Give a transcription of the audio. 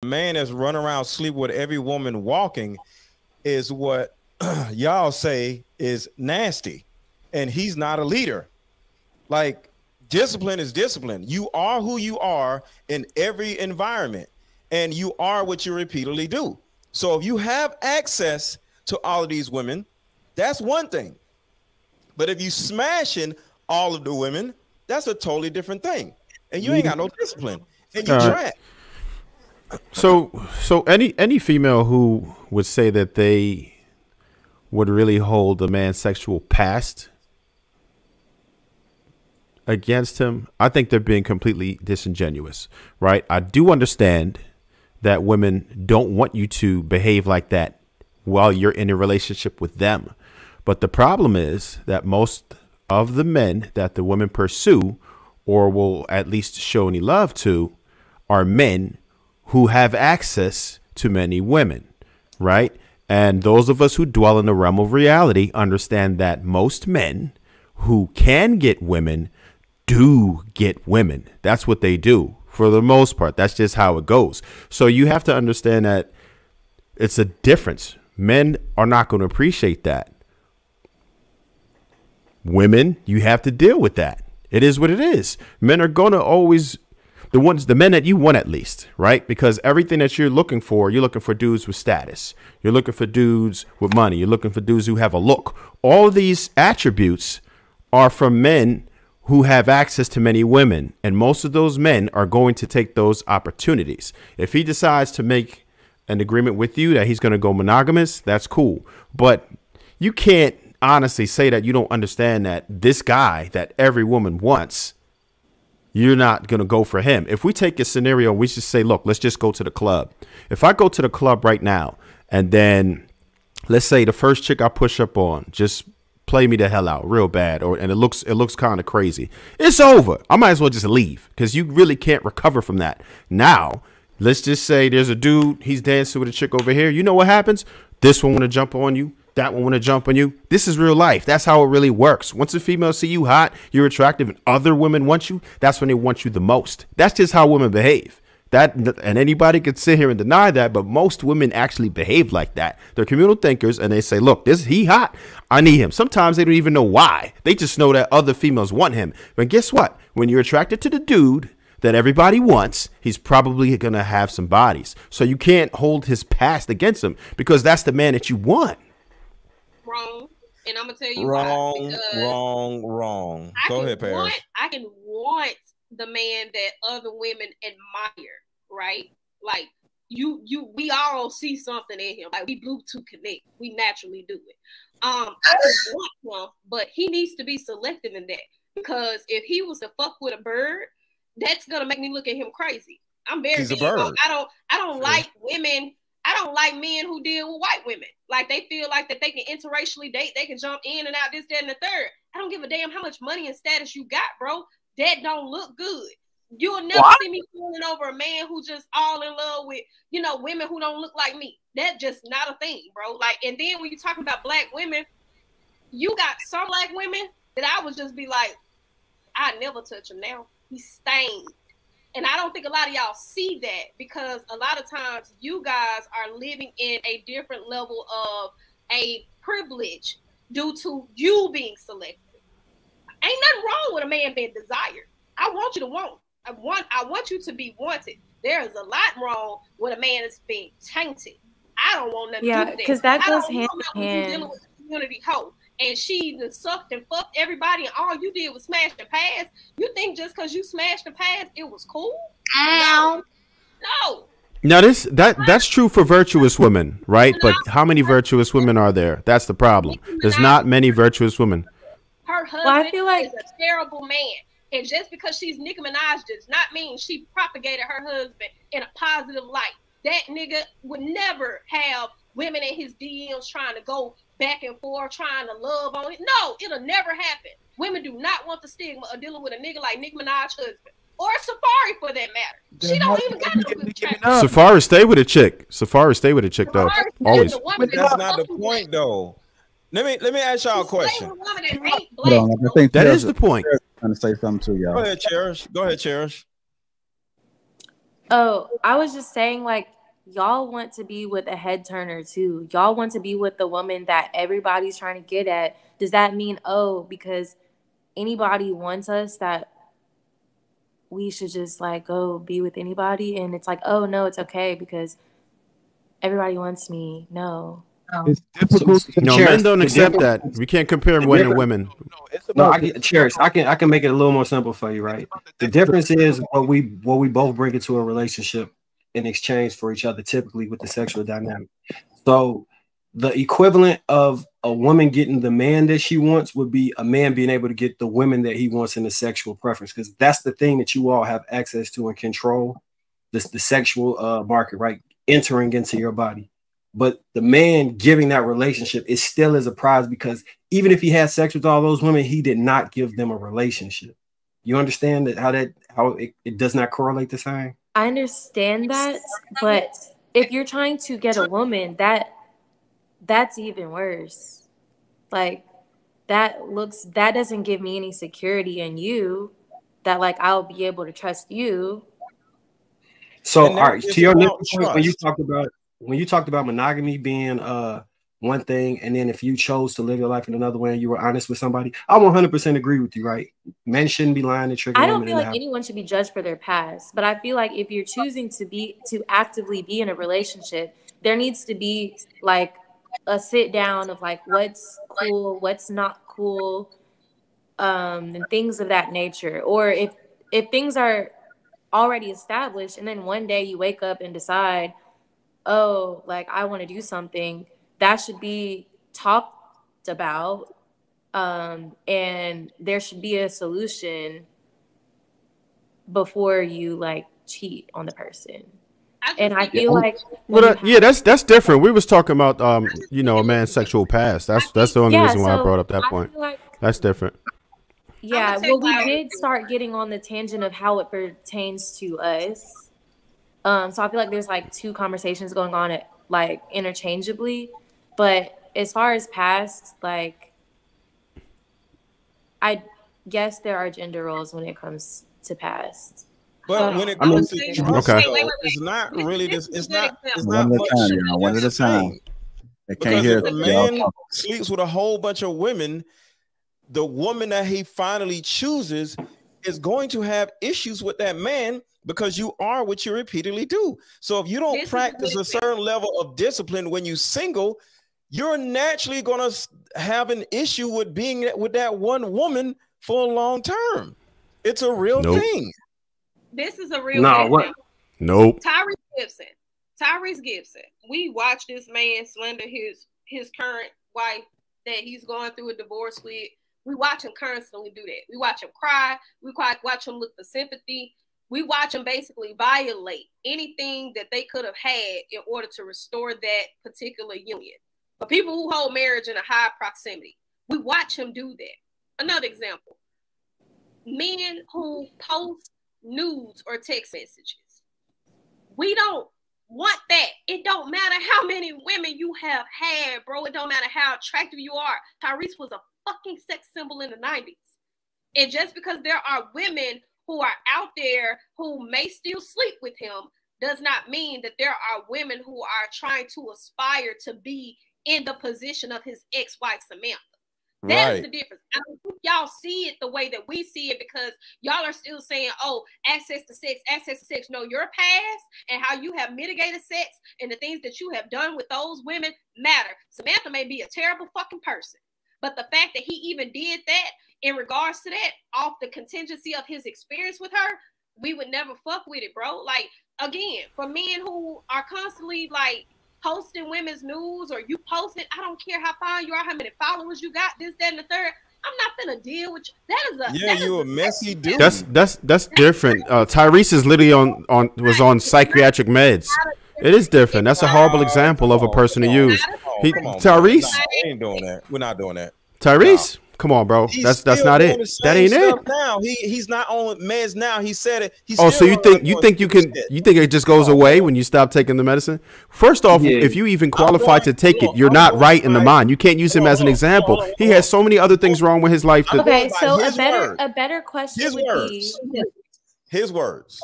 man that's running around sleep with every woman walking is what y'all say is nasty, and he's not a leader. Like, discipline is discipline. You are who you are in every environment, and you are what you repeatedly do. So if you have access to all of these women, that's one thing. But if you smashing all of the women, that's a totally different thing. And you ain't got no discipline, and you trash. So any female who would say that they would really hold a man's sexual past against him, I think they're being completely disingenuous, right? I do understand that women don't want you to behave like that while you're in a relationship with them. But the problem is that most of the men that the women pursue or will at least show any love to are men who have access to many women, right? And those of us who dwell in the realm of reality understand that most men who can get women do get women. That's what they do for the most part. That's just how it goes. So you have to understand that it's a difference. Men are not going to appreciate that. Women, you have to deal with that. It is what it is. Men are going to always the men that you want, at least, right? Because everything that you're looking for dudes with status. You're looking for dudes with money. You're looking for dudes who have a look. All these attributes are from men who have access to many women. And most of those men are going to take those opportunities. If he decides to make an agreement with you that he's going to go monogamous, that's cool. But you can't honestly say that you don't understand that this guy that every woman wants, you're not going to go for him. If we take a scenario, we just say, look, let's just go to the club. If I go to the club right now and then let's say the first chick I push up on just play me the hell out real bad, and it looks kind of crazy, it's over. I might as well just leave because you really can't recover from that. Now, let's just say there's a dude, he's dancing with a chick over here. You know what happens? This one want to jump on you. That one want to jump on you. This is real life. That's how it really works. Once a female see you hot, you're attractive, and other women want you, that's when they want you the most. That's just how women behave. And anybody could sit here and deny that, but most women actually behave like that. They're communal thinkers, and they say, look, he hot. I need him. Sometimes they don't even know why. They just know that other females want him. But guess what? When you're attracted to the dude that everybody wants, he's probably going to have some bodies. So you can't hold his past against him because that's the man that you want. Wrong. And I'm gonna tell you wrong. Go ahead, Paris. I can want the man that other women admire, right? Like we all see something in him. Like we Bluetooth connect. We naturally do it. I can want him, but he needs to be selective in that, because if he was to fuck with a bird, that's gonna make me look at him crazy. I'm very He's a bird. I don't like women. I don't like men who deal with white women. Like they feel like that they can interracially date, they can jump in and out, this, that, and the third. I don't give a damn how much money and status you got, bro. That don't look good. You'll never see me falling over a man who just all in love with, women who don't look like me. That's just not a thing, bro. Like, and then when you talk about black women, you got some black women that I would just be like, I never touch him now. He's stained. And I don't think a lot of y'all see that, because a lot of times you guys are living in a different level of a privilege due to you being selective. Ain't nothing wrong with a man being desired. I want you to want. I want you to be wanted. There is a lot wrong when a man is being tainted. I don't want nothing to do with that. Because that goes hand in hand. Dealing with the community hoe, and she sucked and fucked everybody, and all you did was smash the pass. You think just because you smashed the pass, it was cool? No. Now that's true for virtuous women, right? But how many virtuous women are there? That's the problem. There's not many virtuous women. Her husband is a terrible man. And just because she's Nicki Minaj does not mean she propagated her husband in a positive light. That nigga would never have women in his DMs trying to go back and forth, trying to love on it. No, it'll never happen. Women do not want the stigma of dealing with a nigga like Nicki Minaj's husband. Or Safari, for that matter. She don't even got no good track. Safari stay with a chick. Safari stay with a chick, though. Always. But that's not the point, though. Let me ask y'all a question. I think that is the point. Trying to say something to y'all. Go ahead, Cherish. Oh, I was just saying, like, y'all want to be with a head turner too. Y'all want to be with the woman that everybody's trying to get at. Does that mean, oh, because anybody wants us, that we should just like go be with anybody? And it's like, oh no, it's okay because everybody wants me. No. It's difficult. No, men don't accept that. We can't compare men and women. No, I get Cherish. I can make it a little more simple for you, right? The difference is what we both bring into a relationship in exchange for each other, typically with the sexual dynamic. So the equivalent of a woman getting the man that she wants would be a man being able to get the women that he wants in the sexual preference, because that's the thing that you all have access to and control, the sexual market, right? Entering into your body. But the man giving that relationship is still as a prize, because even if he had sex with all those women, he did not give them a relationship. You understand that how it does not correlate the same? I understand that, but if you're trying to get a woman, that's even worse. Like that doesn't give me any security in you that like I'll be able to trust you. So all right, to your next point, when you talked about monogamy being one thing, and then if you chose to live your life in another way and you were honest with somebody, I 100% agree with you, right? Men shouldn't be lying to trigger women. I don't feel like anyone should be judged for their past, but I feel like if you're choosing to actively be in a relationship, there needs to be like a sit down of like what's cool, what's not cool, and things of that nature. Or if things are already established and then one day you wake up and decide, oh, like I want to do something, that should be talked about, and there should be a solution before you like cheat on the person. And I feel like that's different. We was talking about a man's sexual past. That's the only reason why I brought up that point. Like, that's different. Yeah, well, we did start getting on the tangent of how it pertains to us. So I feel like there's like two conversations going on like interchangeably. But as far as past, like, I guess there are gender roles when it comes to past. But when it comes to trust, it's not really this. It's not one at a time. They can't hear. If a man sleeps with a whole bunch of women, the woman that he finally chooses is going to have issues with that man, because you are what you repeatedly do. So if you don't practice a certain level of discipline when you're single, you're naturally going to have an issue with being with that one woman for a long term. It's a real thing. This is a real thing. What? Nope. Tyrese Gibson. We watch this man slander his current wife that he's going through a divorce with. We watch him constantly do that. We watch him cry. We watch him look for sympathy. We watch him basically violate anything that they could have had in order to restore that particular union. For people who hold marriage in a high proximity, we watch him do that. Another example, men who post nudes or text messages. We don't want that. It don't matter how many women you have had, bro. It don't matter how attractive you are. Tyrese was a fucking sex symbol in the 90s. And just because there are women who are out there who may still sleep with him does not mean that there are women who are trying to aspire to be in the position of his ex-wife, Samantha. That is the difference. I don't think y'all see it the way that we see it, because y'all are still saying, oh, access to sex. No, your past and how you have mitigated sex and the things that you have done with those women matter. Samantha may be a terrible fucking person, but the fact that he even did that in regards to that, off the contingency of his experience with her, we would never fuck with it, bro. Like, again, for men who are constantly like posting women's news, or you post it, I don't care how far you are, how many followers you got, this, that, and the third. I'm not gonna deal with you. That is you a messy dude. That's different. Tyrese is literally was on psychiatric meds. It is different. That's a horrible example of a person to use. Tyrese, we ain't doing that. We're not doing that. Tyrese. Come on, bro. That's not it. That ain't it. Now he's not on meds now. He said it. So you think it just goes away when you stop taking the medicine? First off, if you even qualify to take it, you're not right in the mind. You can't use him as an example. He has so many other things wrong with his life. Okay, so a better question would be his words.